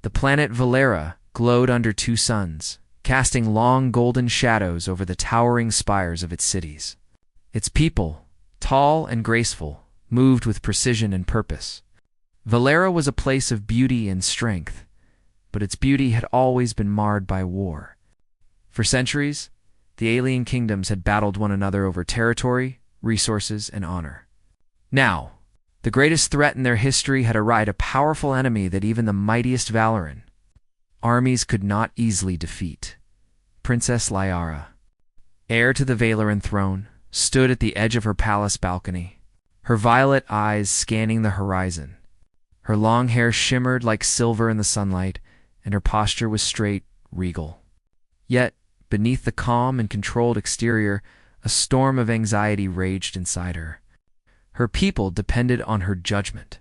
The planet Valera glowed under two suns, casting long golden shadows over the towering spires of its cities. Its people, tall and graceful, moved with precision and purpose. Valera was a place of beauty and strength, but its beauty had always been marred by war. For centuries, the alien kingdoms had battled one another over territory, resources, and honor. Now, the greatest threat in their history had arrived, a powerful enemy that even the mightiest Valoran armies could not easily defeat. Princess Liara, heir to the Valoran throne, stood at the edge of her palace balcony, her violet eyes scanning the horizon. Her long hair shimmered like silver in the sunlight, and her posture was straight, regal. Yet, beneath the calm and controlled exterior, a storm of anxiety raged inside her. Her people depended on her judgment.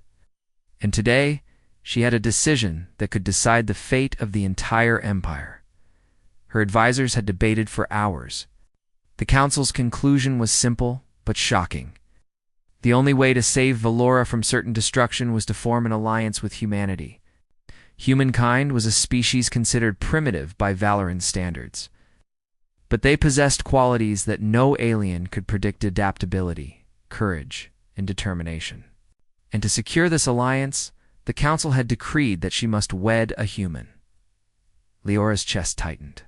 And today, she had a decision that could decide the fate of the entire empire. Her advisors had debated for hours. The council's conclusion was simple but shocking. The only way to save Valora from certain destruction was to form an alliance with humanity. Humankind was a species considered primitive by Valoran standards. But they possessed qualities that no alien could predict: adaptability, courage, and determination. And to secure this alliance, the council had decreed that she must wed a human. Leora's chest tightened.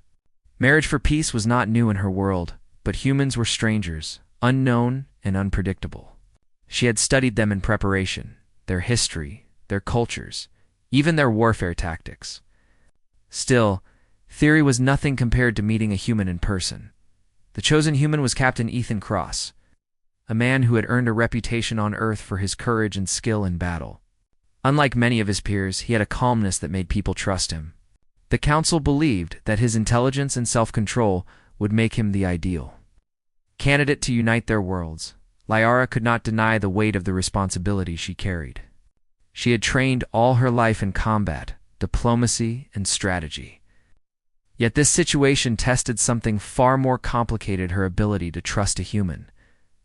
Marriage for peace was not new in her world, but humans were strangers, unknown and unpredictable. She had studied them in preparation, their history, their cultures, even their warfare tactics. Still, theory was nothing compared to meeting a human in person. The chosen human was Captain Ethan Cross, a man who had earned a reputation on Earth for his courage and skill in battle. Unlike many of his peers, he had a calmness that made people trust him. The council believed that his intelligence and self-control would make him the ideal candidate to unite their worlds. Liara could not deny the weight of the responsibility she carried. She had trained all her life in combat, diplomacy, and strategy. Yet this situation tested something far more complicated: her ability to trust a human,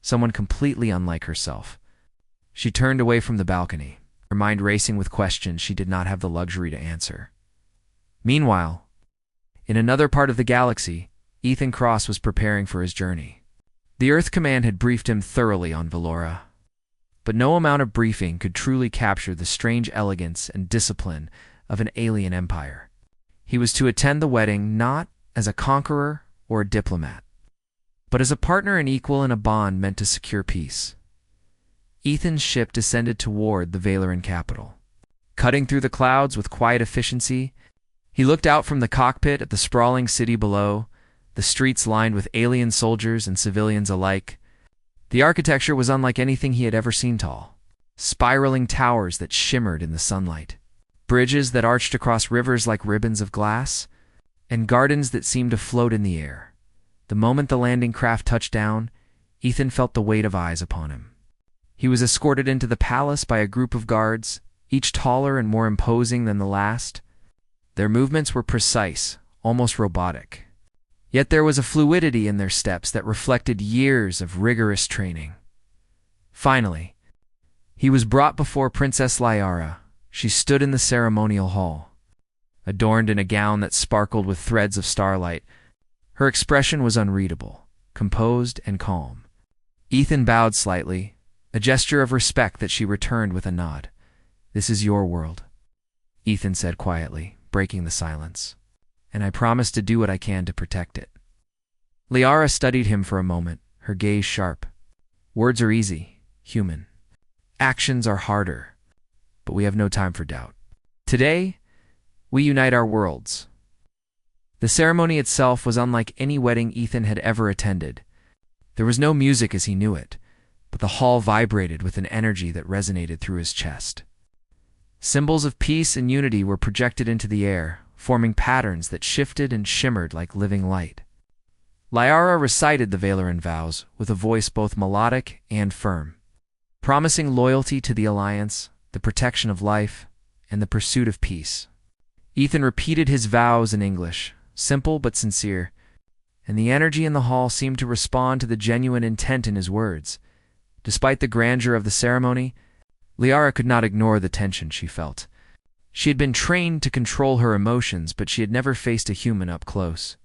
someone completely unlike herself. She turned away from the balcony, her mind racing with questions she did not have the luxury to answer. Meanwhile, in another part of the galaxy, Ethan Cross was preparing for his journey. The Earth Command had briefed him thoroughly on Valora, but no amount of briefing could truly capture the strange elegance and discipline of an alien empire. He was to attend the wedding not as a conqueror or a diplomat, but as a partner and equal in a bond meant to secure peace. Ethan's ship descended toward the Valoran capital. Cutting through the clouds with quiet efficiency, he looked out from the cockpit at the sprawling city below, the streets lined with alien soldiers and civilians alike. The architecture was unlike anything he had ever seen: tall, spiraling towers that shimmered in the sunlight, bridges that arched across rivers like ribbons of glass, and gardens that seemed to float in the air. The moment the landing craft touched down, Ethan felt the weight of eyes upon him. He was escorted into the palace by a group of guards, each taller and more imposing than the last. Their movements were precise, almost robotic. Yet there was a fluidity in their steps that reflected years of rigorous training. Finally, he was brought before Princess Liara. She stood in the ceremonial hall, adorned in a gown that sparkled with threads of starlight. Her expression was unreadable, composed and calm. Ethan bowed slightly, a gesture of respect that she returned with a nod. "This is your world," Ethan said quietly, breaking the silence, "and I promise to do what I can to protect it." Liara studied him for a moment, her gaze sharp. "Words are easy, human. Actions are harder, but we have no time for doubt. Today, we unite our worlds." The ceremony itself was unlike any wedding Ethan had ever attended. There was no music as he knew it, but the hall vibrated with an energy that resonated through his chest. Symbols of peace and unity were projected into the air, forming patterns that shifted and shimmered like living light. Liara recited the Valoran vows with a voice both melodic and firm, promising loyalty to the alliance, the protection of life, and the pursuit of peace. Ethan repeated his vows in English, simple but sincere, and the energy in the hall seemed to respond to the genuine intent in his words. Despite the grandeur of the ceremony, Liara could not ignore the tension she felt. She had been trained to control her emotions, but she had never faced a human up close.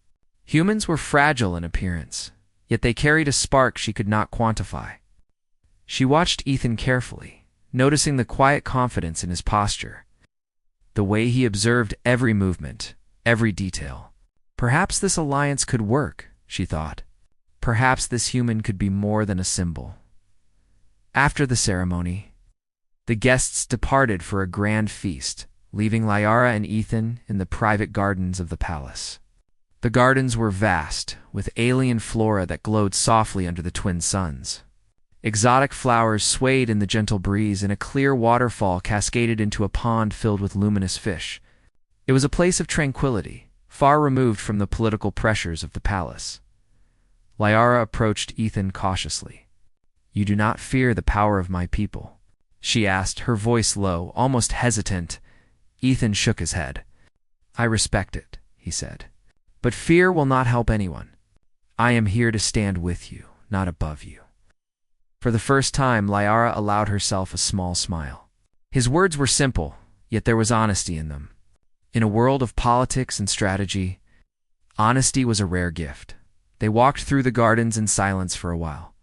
Humans were fragile in appearance, yet they carried a spark she could not quantify. She watched Ethan carefully, noticing the quiet confidence in his posture, the way he observed every movement, every detail. Perhaps this alliance could work, she thought. Perhaps this human could be more than a symbol. After the ceremony, the guests departed for a grand feast, leaving Liara and Ethan in the private gardens of the palace. The gardens were vast, with alien flora that glowed softly under the twin suns. Exotic flowers swayed in the gentle breeze, and a clear waterfall cascaded into a pond filled with luminous fish. It was a place of tranquility, far removed from the political pressures of the palace. Liara approached Ethan cautiously. "You do not fear the power of my people?" she asked, her voice low, almost hesitant. Ethan shook his head. "I respect it," he said. "But fear will not help anyone. I am here to stand with you, not above you." For the first time, Liara allowed herself a small smile. His words were simple, yet there was honesty in them. In a world of politics and strategy, honesty was a rare gift. They walked through the gardens in silence for a while,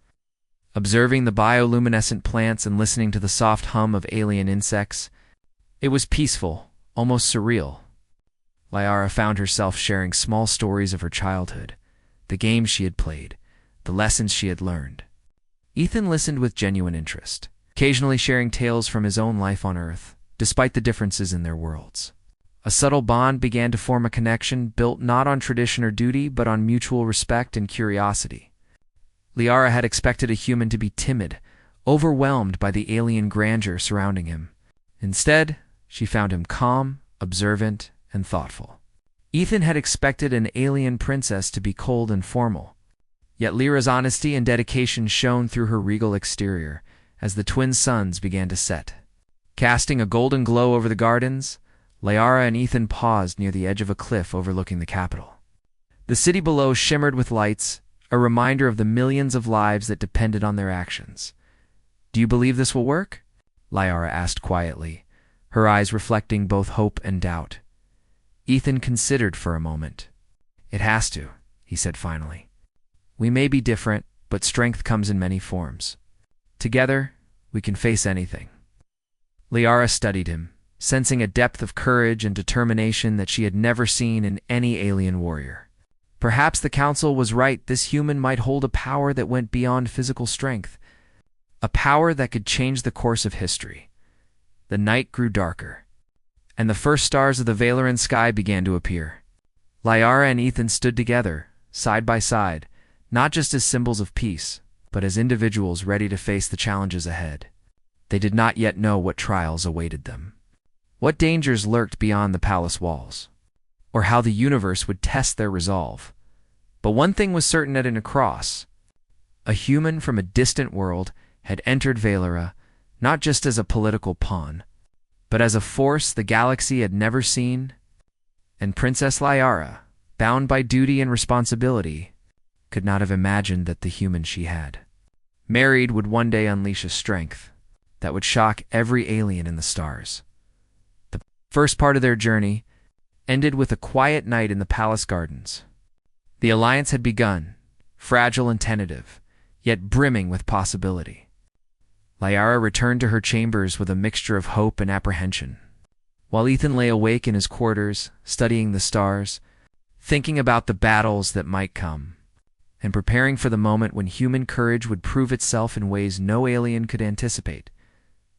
observing the bioluminescent plants and listening to the soft hum of alien insects. It was peaceful, almost surreal. Liara found herself sharing small stories of her childhood, the games she had played, the lessons she had learned. Ethan listened with genuine interest, occasionally sharing tales from his own life on Earth, despite the differences in their worlds. A subtle bond began to form, a connection built not on tradition or duty, but on mutual respect and curiosity. Liara had expected a human to be timid, overwhelmed by the alien grandeur surrounding him. Instead, she found him calm, observant, and thoughtful. Ethan had expected an alien princess to be cold and formal, yet Lyra's honesty and dedication shone through her regal exterior as the twin suns began to set. Casting a golden glow over the gardens, Liara and Ethan paused near the edge of a cliff overlooking the capital. The city below shimmered with lights, a reminder of the millions of lives that depended on their actions. "Do you believe this will work?" Liara asked quietly, her eyes reflecting both hope and doubt. Ethan considered for a moment. "It has to," he said finally. "We may be different, but strength comes in many forms. Together, we can face anything." Liara studied him, sensing a depth of courage and determination that she had never seen in any alien warrior. Perhaps the council was right. This human might hold a power that went beyond physical strength, a power that could change the course of history. The night grew darker, and the first stars of the Valoran sky began to appear. Liara and Ethan stood together, side by side, not just as symbols of peace, but as individuals ready to face the challenges ahead. They did not yet know what trials awaited them, what dangers lurked beyond the palace walls, or how the universe would test their resolve. But one thing was certain at an across. A human from a distant world had entered Valera, not just as a political pawn, but as a force the galaxy had never seen. And Princess Liara, bound by duty and responsibility, could not have imagined that the human she had married would one day unleash a strength that would shock every alien in the stars. The first part of their journey ended with a quiet night in the palace gardens. The alliance had begun, fragile and tentative, yet brimming with possibility. Liara returned to her chambers with a mixture of hope and apprehension, while Ethan lay awake in his quarters, studying the stars, thinking about the battles that might come, and preparing for the moment when human courage would prove itself in ways no alien could anticipate.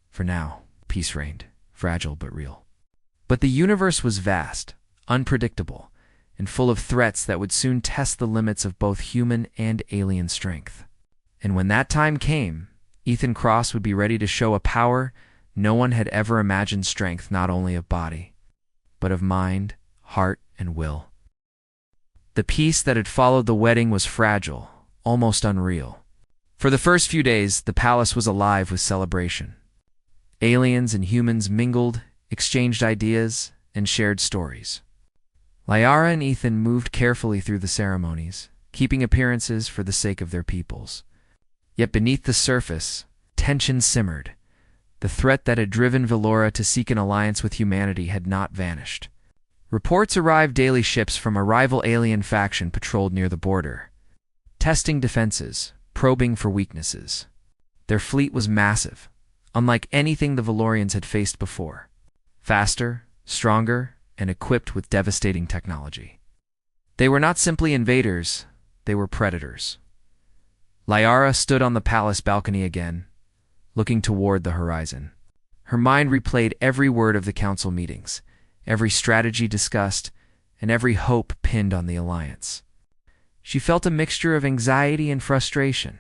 For now, peace reigned, fragile but real. But the universe was vast, unpredictable, and full of threats that would soon test the limits of both human and alien strength. And when that time came, Ethan Cross would be ready to show a power no one had ever imagined, strength not only of body, but of mind, heart, and will. The peace that had followed the wedding was fragile, almost unreal. For the first few days, the palace was alive with celebration. Aliens and humans mingled, exchanged ideas, and shared stories. Liara and Ethan moved carefully through the ceremonies, keeping appearances for the sake of their peoples. Yet beneath the surface, tension simmered. The threat that had driven Valora to seek an alliance with humanity had not vanished. Reports arrived daily. Ships from a rival alien faction patrolled near the border, testing defenses, probing for weaknesses. Their fleet was massive, unlike anything the Valorians had faced before. Faster, stronger, and equipped with devastating technology. They were not simply invaders, they were predators. Liara stood on the palace balcony again, looking toward the horizon. Her mind replayed every word of the council meetings, every strategy discussed, and every hope pinned on the alliance. She felt a mixture of anxiety and frustration.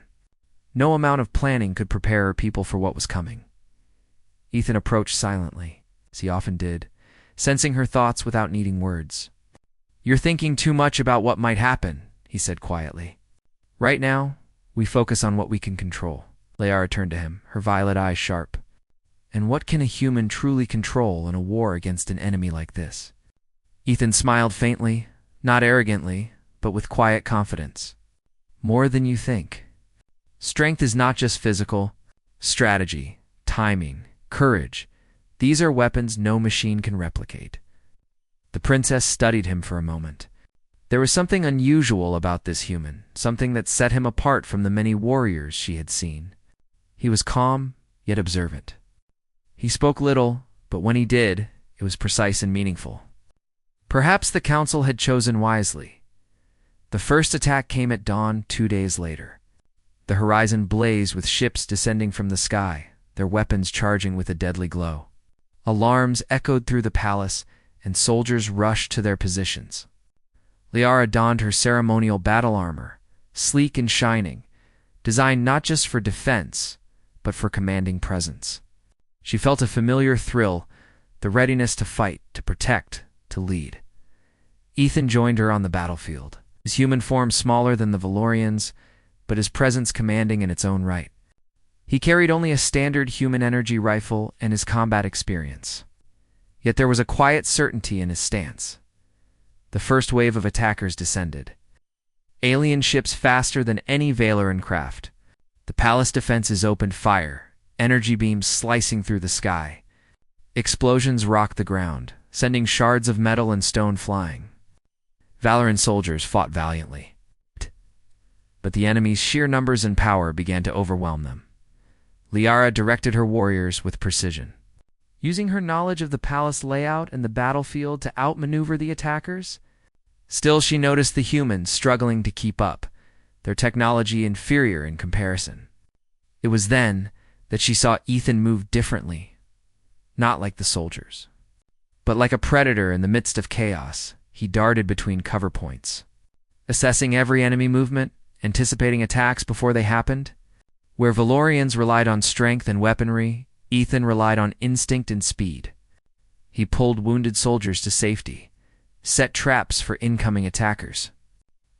No amount of planning could prepare her people for what was coming. Ethan approached silently, as he often did, sensing her thoughts without needing words. "You're thinking too much about what might happen," he said quietly. "Right now, we focus on what we can control." Liara turned to him, her violet eyes sharp. "And what can a human truly control in a war against an enemy like this?" Ethan smiled faintly, not arrogantly, but with quiet confidence. "More than you think. Strength is not just physical. Strategy, timing, courage. These are weapons no machine can replicate." The princess studied him for a moment. There was something unusual about this human, something that set him apart from the many warriors she had seen. He was calm, yet observant. He spoke little, but when he did, it was precise and meaningful. Perhaps the council had chosen wisely. The first attack came at dawn 2 days later. The horizon blazed with ships descending from the sky, their weapons charging with a deadly glow. Alarms echoed through the palace, and soldiers rushed to their positions. Liara donned her ceremonial battle armor, sleek and shining, designed not just for defense, but for commanding presence. She felt a familiar thrill, the readiness to fight, to protect, to lead. Ethan joined her on the battlefield, his human form smaller than the Valorians, but his presence commanding in its own right. He carried only a standard human energy rifle and his combat experience. Yet there was a quiet certainty in his stance. The first wave of attackers descended. Alien ships faster than any Valoran craft. The palace defenses opened fire, energy beams slicing through the sky. Explosions rocked the ground, sending shards of metal and stone flying. Valoran soldiers fought valiantly, but the enemy's sheer numbers and power began to overwhelm them. Liara directed her warriors with precision, using her knowledge of the palace layout and the battlefield to outmaneuver the attackers. Still, she noticed the humans struggling to keep up, their technology inferior in comparison. It was then that she saw Ethan move differently, not like the soldiers, but like a predator in the midst of chaos. He darted between cover points, assessing every enemy movement, anticipating attacks before they happened. Where Valorians relied on strength and weaponry, Ethan relied on instinct and speed. He pulled wounded soldiers to safety, set traps for incoming attackers,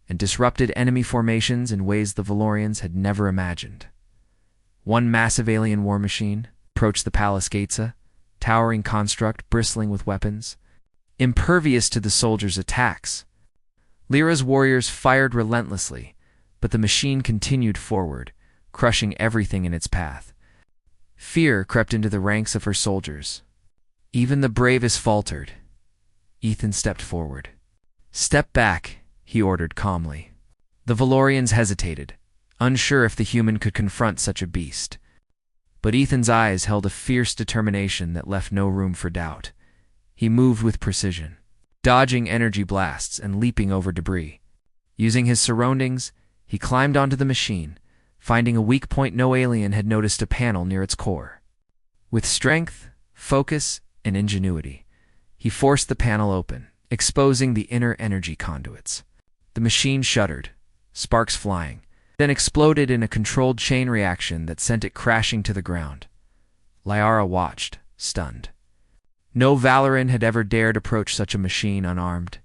and disrupted enemy formations in ways the Valorians had never imagined. One massive alien war machine approached the palace gates, a towering construct bristling with weapons, impervious to the soldiers' attacks. Lyra's warriors fired relentlessly, but the machine continued forward, crushing everything in its path. Fear crept into the ranks of her soldiers. Even the bravest faltered. Ethan stepped forward. "Step back," he ordered calmly. The Valorians hesitated, unsure if the human could confront such a beast. But Ethan's eyes held a fierce determination that left no room for doubt. He moved with precision, dodging energy blasts and leaping over debris. Using his surroundings, he climbed onto the machine, finding a weak point no alien had noticed a panel near its core. With strength, focus, and ingenuity, he forced the panel open, exposing the inner energy conduits. The machine shuddered, sparks flying, then exploded in a controlled chain reaction that sent it crashing to the ground. Liara watched, stunned. No Valoran had ever dared approach such a machine unarmed,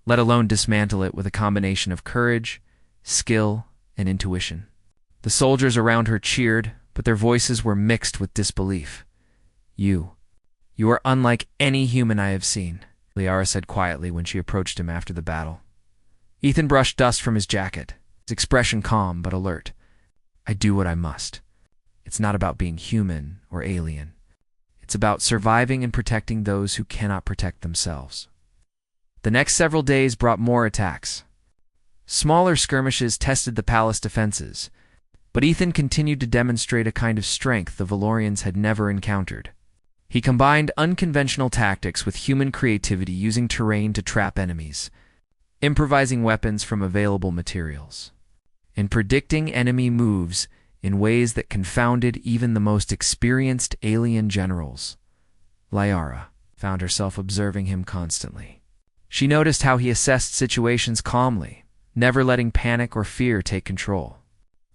let alone dismantle it with a combination of courage, skill, and intuition. The soldiers around her cheered, but their voices were mixed with disbelief. You are unlike any human I have seen," Liara said quietly when she approached him after the battle. Ethan brushed dust from his jacket, his expression calm but alert. "I do what I must. It's not about being human or alien. It's about surviving and protecting those who cannot protect themselves. The next several days brought more attacks. Smaller skirmishes tested the palace defenses, but Ethan continued to demonstrate a kind of strength the Valorians had never encountered. He combined unconventional tactics with human creativity, using terrain to trap enemies, improvising weapons from available materials, and predicting enemy moves in ways that confounded even the most experienced alien generals. Liara found herself observing him constantly. She noticed how he assessed situations calmly, never letting panic or fear take control.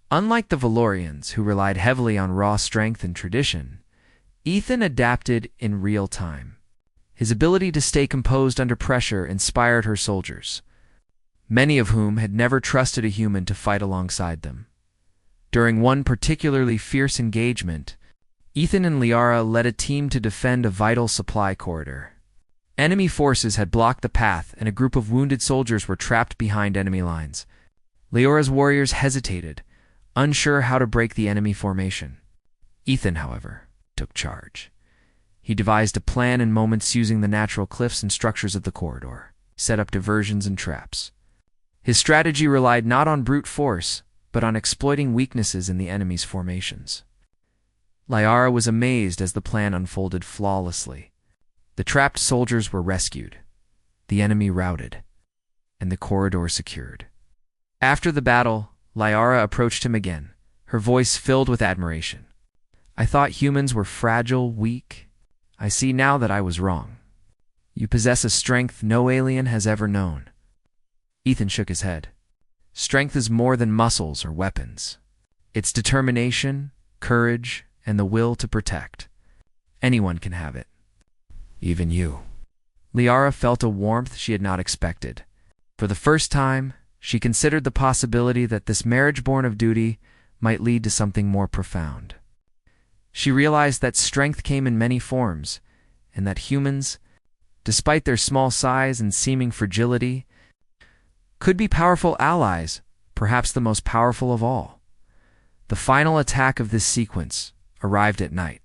Unlike the Valorians, who relied heavily on raw strength and tradition, Ethan adapted in real time. His ability to stay composed under pressure inspired her soldiers, many of whom had never trusted a human to fight alongside them. During one particularly fierce engagement, Ethan and Liara led a team to defend a vital supply corridor. Enemy forces had blocked the path, and a group of wounded soldiers were trapped behind enemy lines. Liara's warriors hesitated, unsure how to break the enemy formation. Ethan, however, took charge. He devised a plan in moments, using the natural cliffs and structures of the corridor, set up diversions and traps. His strategy relied not on brute force, but on exploiting weaknesses in the enemy's formations. Liara was amazed as the plan unfolded flawlessly. The trapped soldiers were rescued, the enemy routed, and the corridor secured. After the battle, Liara approached him again, her voice filled with admiration. "I thought humans were fragile, weak. I see now that I was wrong. You possess a strength no alien has ever known." Ethan shook his head. "Strength is more than muscles or weapons. It's determination, courage, and the will to protect. Anyone can have it. Even you." Liara felt a warmth she had not expected. For the first time, she considered the possibility that this marriage born of duty might lead to something more profound. She realized that strength came in many forms, and that humans, despite their small size and seeming fragility, could be powerful allies, perhaps the most powerful of all. The final attack of this sequence arrived at night.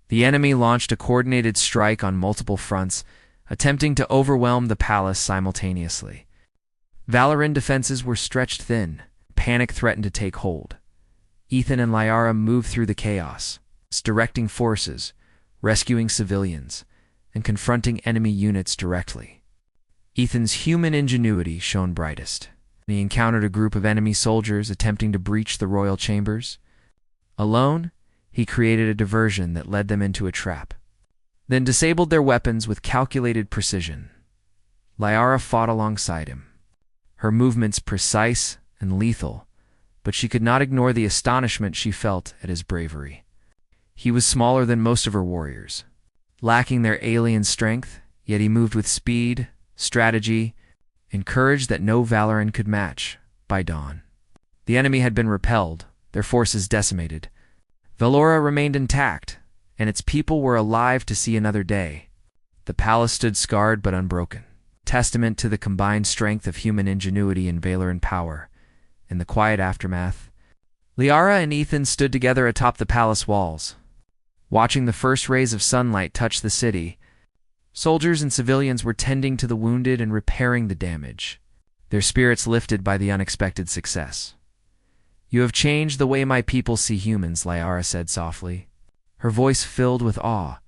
The enemy launched a coordinated strike on multiple fronts, attempting to overwhelm the palace simultaneously. Valoran defenses were stretched thin. Panic threatened to take hold. Ethan and Liara moved through the chaos, directing forces, rescuing civilians, and confronting enemy units directly. Ethan's human ingenuity shone brightest. He encountered a group of enemy soldiers attempting to breach the royal chambers. Alone, he created a diversion that led them into a trap, then disabled their weapons with calculated precision. Liara fought alongside him, her movements precise and lethal, but she could not ignore the astonishment she felt at his bravery. He was smaller than most of her warriors, lacking their alien strength, yet he moved with speed, strategy, and courage that no Valoran could match. By dawn, the enemy had been repelled, their forces decimated. Valora remained intact, and its people were alive to see another day. The palace stood scarred but unbroken, testament to the combined strength of human ingenuity and Valoran power. In the quiet aftermath, Liara and Ethan stood together atop the palace walls, watching the first rays of sunlight touch the city. Soldiers and civilians were tending to the wounded and repairing the damage, their spirits lifted by the unexpected success. "You have changed the way my people see humans," Liara said softly, her voice filled with awe.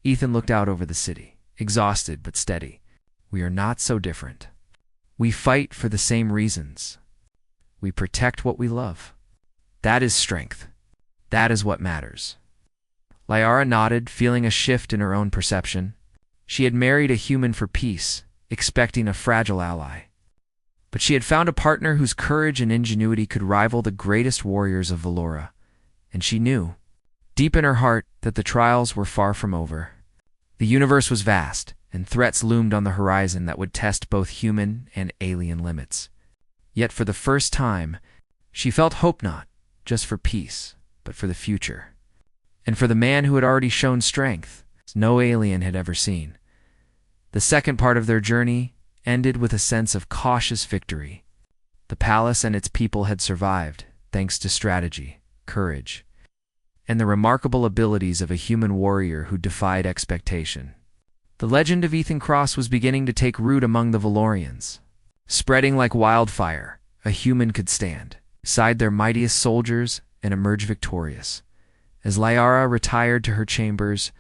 Ethan looked out over the city, exhausted but steady. "We are not so different. We fight for the same reasons. We protect what we love. That is strength. That is what matters." Liara nodded, feeling a shift in her own perception. She had married a human for peace, expecting a fragile ally. But she had found a partner whose courage and ingenuity could rival the greatest warriors of Valora, and she knew, deep in her heart, that the trials were far from over. The universe was vast, and threats loomed on the horizon that would test both human and alien limits. Yet for the first time, she felt hope, not just for peace, but for the future. And for the man who had already shown strength no alien had ever seen. The second part of their journey ended with a sense of cautious victory. The palace and its people had survived, thanks to strategy, courage, and the remarkable abilities of a human warrior who defied expectation. The legend of Ethan Cross was beginning to take root among the Valorians. Spreading like wildfire, a human could stand beside their mightiest soldiers and emerge victorious. As Liara retired to her chambers,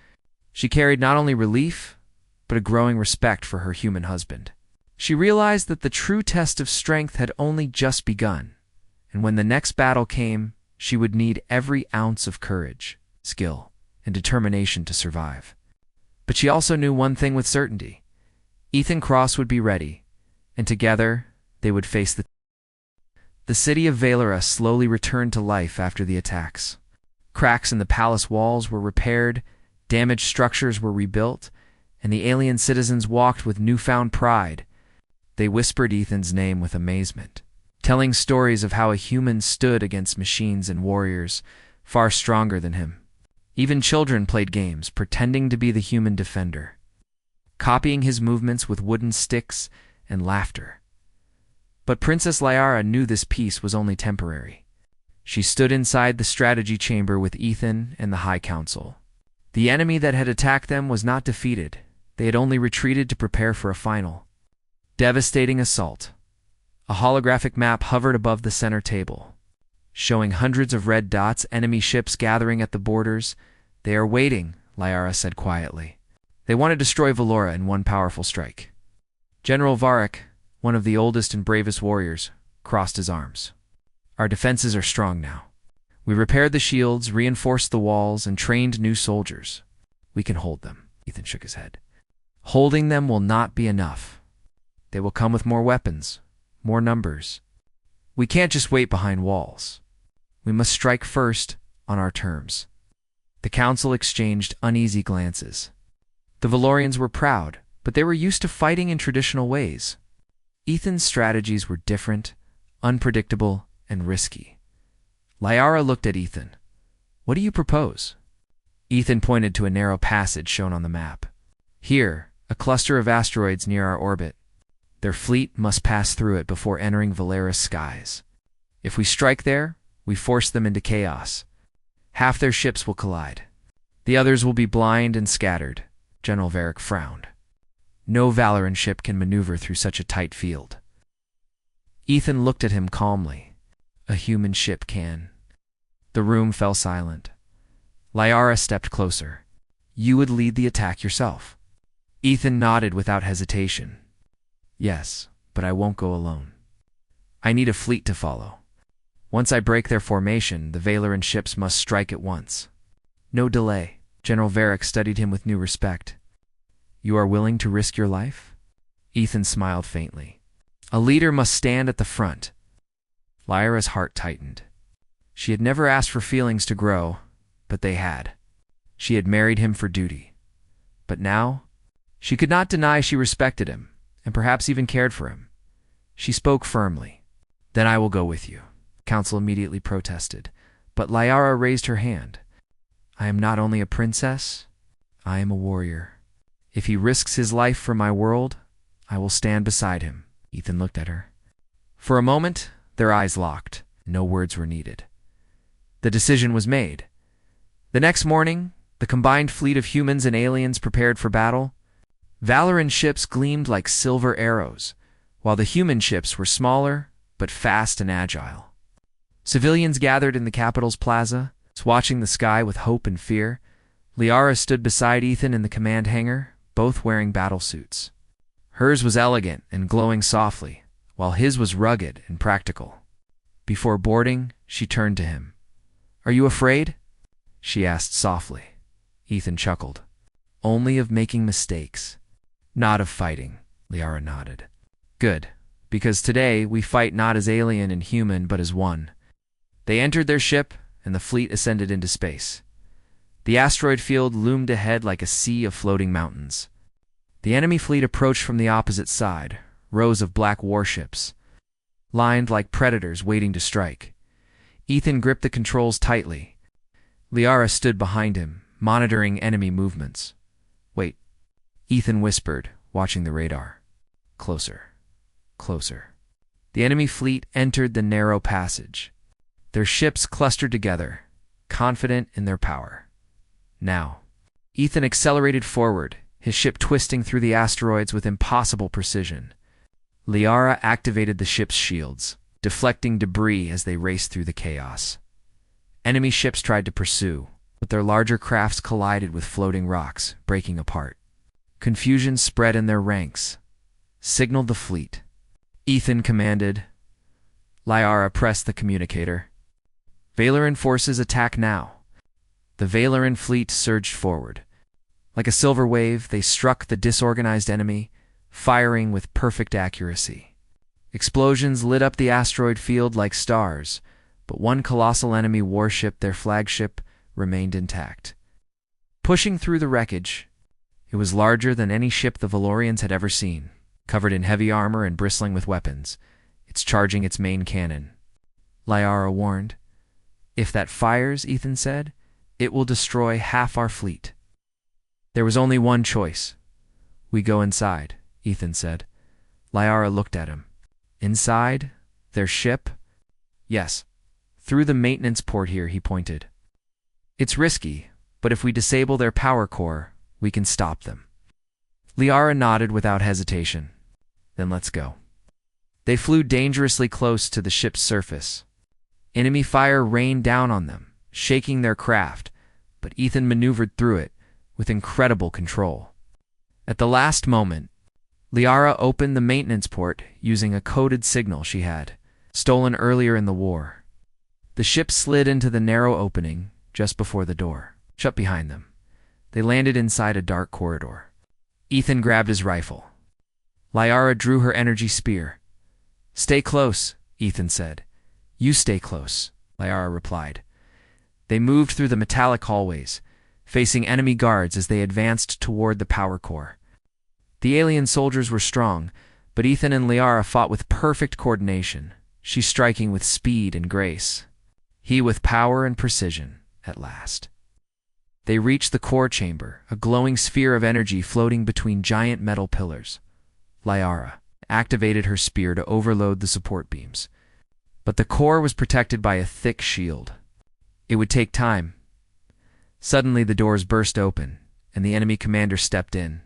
she carried not only relief, but a growing respect for her human husband. She realized that the true test of strength had only just begun, and when the next battle came, she would need every ounce of courage, skill, and determination to survive. But she also knew one thing with certainty. Ethan Cross would be ready, and together they would face the city of Valera slowly returned to life after the attacks. Cracks in the palace walls were repaired, damaged structures were rebuilt, and the alien citizens walked with newfound pride. They whispered Ethan's name with amazement, telling stories of how a human stood against machines and warriors far stronger than him. Even children played games, pretending to be the human defender, copying his movements with wooden sticks and laughter. But Princess Liara knew this peace was only temporary. She stood inside the strategy chamber with Ethan and the High Council. The enemy that had attacked them was not defeated. They had only retreated to prepare for a final, devastating assault. A holographic map hovered above the center table, showing hundreds of red dots, enemy ships gathering at the borders. "They are waiting," Liara said quietly. "They want to destroy Valora in one powerful strike." General Varric, one of the oldest and bravest warriors, crossed his arms. "Our defenses are strong now. We repaired the shields, reinforced the walls, and trained new soldiers. We can hold them." Ethan shook his head. "Holding them will not be enough. They will come with more weapons, more numbers. We can't just wait behind walls. We must strike first on our terms." The council exchanged uneasy glances. The Valorians were proud, but they were used to fighting in traditional ways. Ethan's strategies were different, unpredictable, and risky. Liara looked at Ethan. "What do you propose?" Ethan pointed to a narrow passage shown on the map. "Here, a cluster of asteroids near our orbit. Their fleet must pass through it before entering Valera's skies. If we strike there, we force them into chaos. Half their ships will collide. The others will be blind and scattered." General Varric frowned. "No Valoran ship can maneuver through such a tight field." Ethan looked at him calmly. "A human ship can." The room fell silent. Liara stepped closer. "You would lead the attack yourself?" Ethan nodded without hesitation. "Yes, but I won't go alone. I need a fleet to follow. Once I break their formation, the Valoran ships must strike at once. No delay." General Varric studied him with new respect. "You are willing to risk your life?" Ethan smiled faintly. "A leader must stand at the front." Lyra's heart tightened. She had never asked for feelings to grow, but they had. She had married him for duty. But now, she could not deny she respected him, and perhaps even cared for him. She spoke firmly. "Then I will go with you." Council immediately protested, but Liara raised her hand. "I am not only a princess, I am a warrior. If he risks his life for my world, I will stand beside him." Ethan looked at her. For a moment, their eyes locked. No words were needed. The decision was made. The next morning, the combined fleet of humans and aliens prepared for battle. Valoran ships gleamed like silver arrows, while the human ships were smaller, but fast and agile. Civilians gathered in the capital's plaza, watching the sky with hope and fear. Liara stood beside Ethan in the command hangar, both wearing battle suits. Hers was elegant and glowing softly, while his was rugged and practical. Before boarding, she turned to him. "Are you afraid?" she asked softly. Ethan chuckled. "Only of making mistakes, not of fighting," Liara nodded. "Good, because today we fight not as alien and human, but as one." They entered their ship, and the fleet ascended into space. The asteroid field loomed ahead like a sea of floating mountains. The enemy fleet approached from the opposite side, rows of black warships, lined like predators waiting to strike. Ethan gripped the controls tightly. Liara stood behind him, monitoring enemy movements. "Wait," Ethan whispered, watching the radar. "Closer, closer." The enemy fleet entered the narrow passage. Their ships clustered together, confident in their power. Now, Ethan accelerated forward, his ship twisting through the asteroids with impossible precision. Liara activated the ship's shields, deflecting debris as they raced through the chaos. Enemy ships tried to pursue, but their larger crafts collided with floating rocks, breaking apart. Confusion spread in their ranks. Signaled the fleet. Ethan commanded. Liara pressed the communicator. Valeran forces attack now. The Valeran fleet surged forward. Like a silver wave, they struck the disorganized enemy, firing with perfect accuracy. Explosions lit up the asteroid field like stars, but one colossal enemy warship, their flagship, remained intact. Pushing through the wreckage, it was larger than any ship the Valorians had ever seen, covered in heavy armor and bristling with weapons. It's charging its main cannon. Liara warned. If that fires, Ethan said, it will destroy half our fleet. There was only one choice. We go inside, Ethan said. Liara looked at him. Inside? Their ship? Yes. Through the maintenance port here, he pointed. It's risky, but if we disable their power core, we can stop them. Liara nodded without hesitation. Then let's go. They flew dangerously close to the ship's surface. Enemy fire rained down on them, shaking their craft, but Ethan maneuvered through it with incredible control. At the last moment, Liara opened the maintenance port using a coded signal she had, stolen earlier in the war. The ship slid into the narrow opening just before the door, shut behind them. They landed inside a dark corridor. Ethan grabbed his rifle. Liara drew her energy spear. Stay close, Ethan said. You stay close, Liara replied. They moved through the metallic hallways, facing enemy guards as they advanced toward the power core. The alien soldiers were strong, but Ethan and Liara fought with perfect coordination, she striking with speed and grace, he with power and precision, at last. They reached the core chamber, a glowing sphere of energy floating between giant metal pillars. Liara activated her spear to overload the support beams. But the core was protected by a thick shield. It would take time. Suddenly the doors burst open, and the enemy commander stepped in.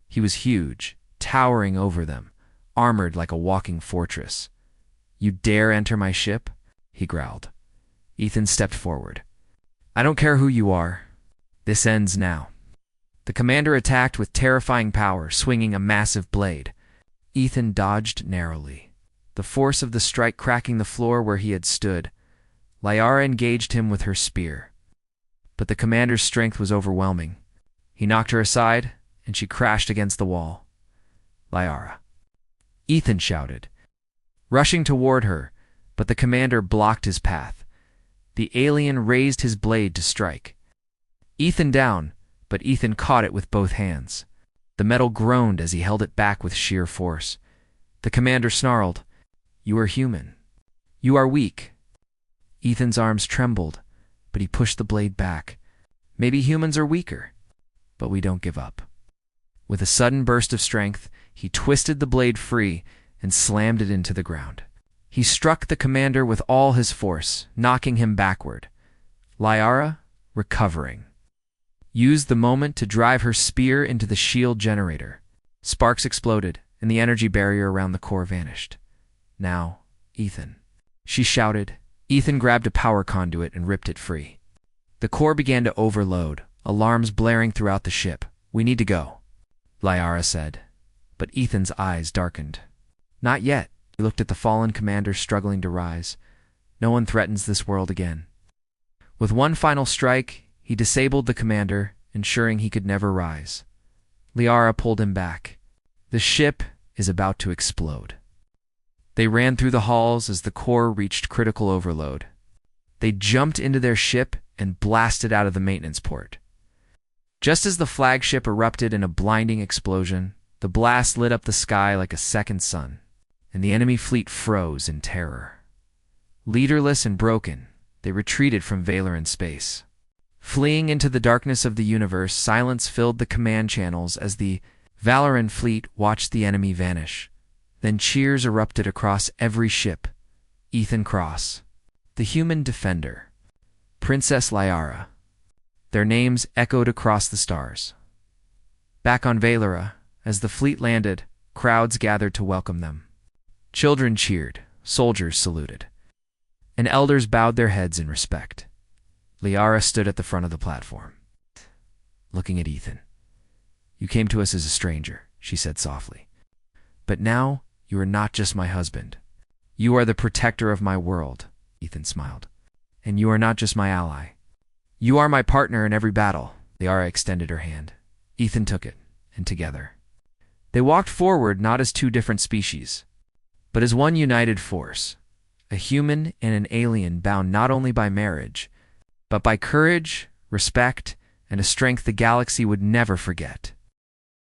He was huge, towering over them, armored like a walking fortress. You dare enter my ship? He growled. Ethan stepped forward. I don't care who you are. This ends now. The commander attacked with terrifying power, swinging a massive blade. Ethan dodged narrowly, the force of the strike cracking the floor where he had stood. Liara engaged him with her spear. But the commander's strength was overwhelming. He knocked her aside, and she crashed against the wall. Liara. Ethan shouted, rushing toward her, but the commander blocked his path. The alien raised his blade to strike. Ethan down, but Ethan caught it with both hands. The metal groaned as he held it back with sheer force. The commander snarled, You are human. You are weak. Ethan's arms trembled, but he pushed the blade back. Maybe humans are weaker, but we don't give up. With a sudden burst of strength, he twisted the blade free and slammed it into the ground. He struck the commander with all his force, knocking him backward. Liara, recovering, used the moment to drive her spear into the shield generator. Sparks exploded, and the energy barrier around the core vanished. Now, Ethan, she shouted. Ethan grabbed a power conduit and ripped it free. The core began to overload, alarms blaring throughout the ship. We need to go, Liara said. But Ethan's eyes darkened. Not yet. He looked at the fallen commander struggling to rise. No one threatens this world again. With one final strike, he disabled the commander, ensuring he could never rise. Liara pulled him back. The ship is about to explode. They ran through the halls as the core reached critical overload. They jumped into their ship and blasted out of the maintenance port. Just as the flagship erupted in a blinding explosion, the blast lit up the sky like a second sun, and the enemy fleet froze in terror. Leaderless and broken, they retreated from Valeran space. Fleeing into the darkness of the universe, silence filled the command channels as the Valeran fleet watched the enemy vanish. Then cheers erupted across every ship. Ethan Cross, the human defender, Princess Liara. Their names echoed across the stars. Back on Valera, as the fleet landed, crowds gathered to welcome them. Children cheered, soldiers saluted, and elders bowed their heads in respect. Liara stood at the front of the platform, looking at Ethan. "You came to us as a stranger," she said softly. "But now you are not just my husband. You are the protector of my world," Ethan smiled. "And you are not just my ally. You are my partner in every battle." Liara extended her hand. Ethan took it, and together they walked forward not as two different species, but as one united force, a human and an alien bound not only by marriage, but by courage, respect, and a strength the galaxy would never forget.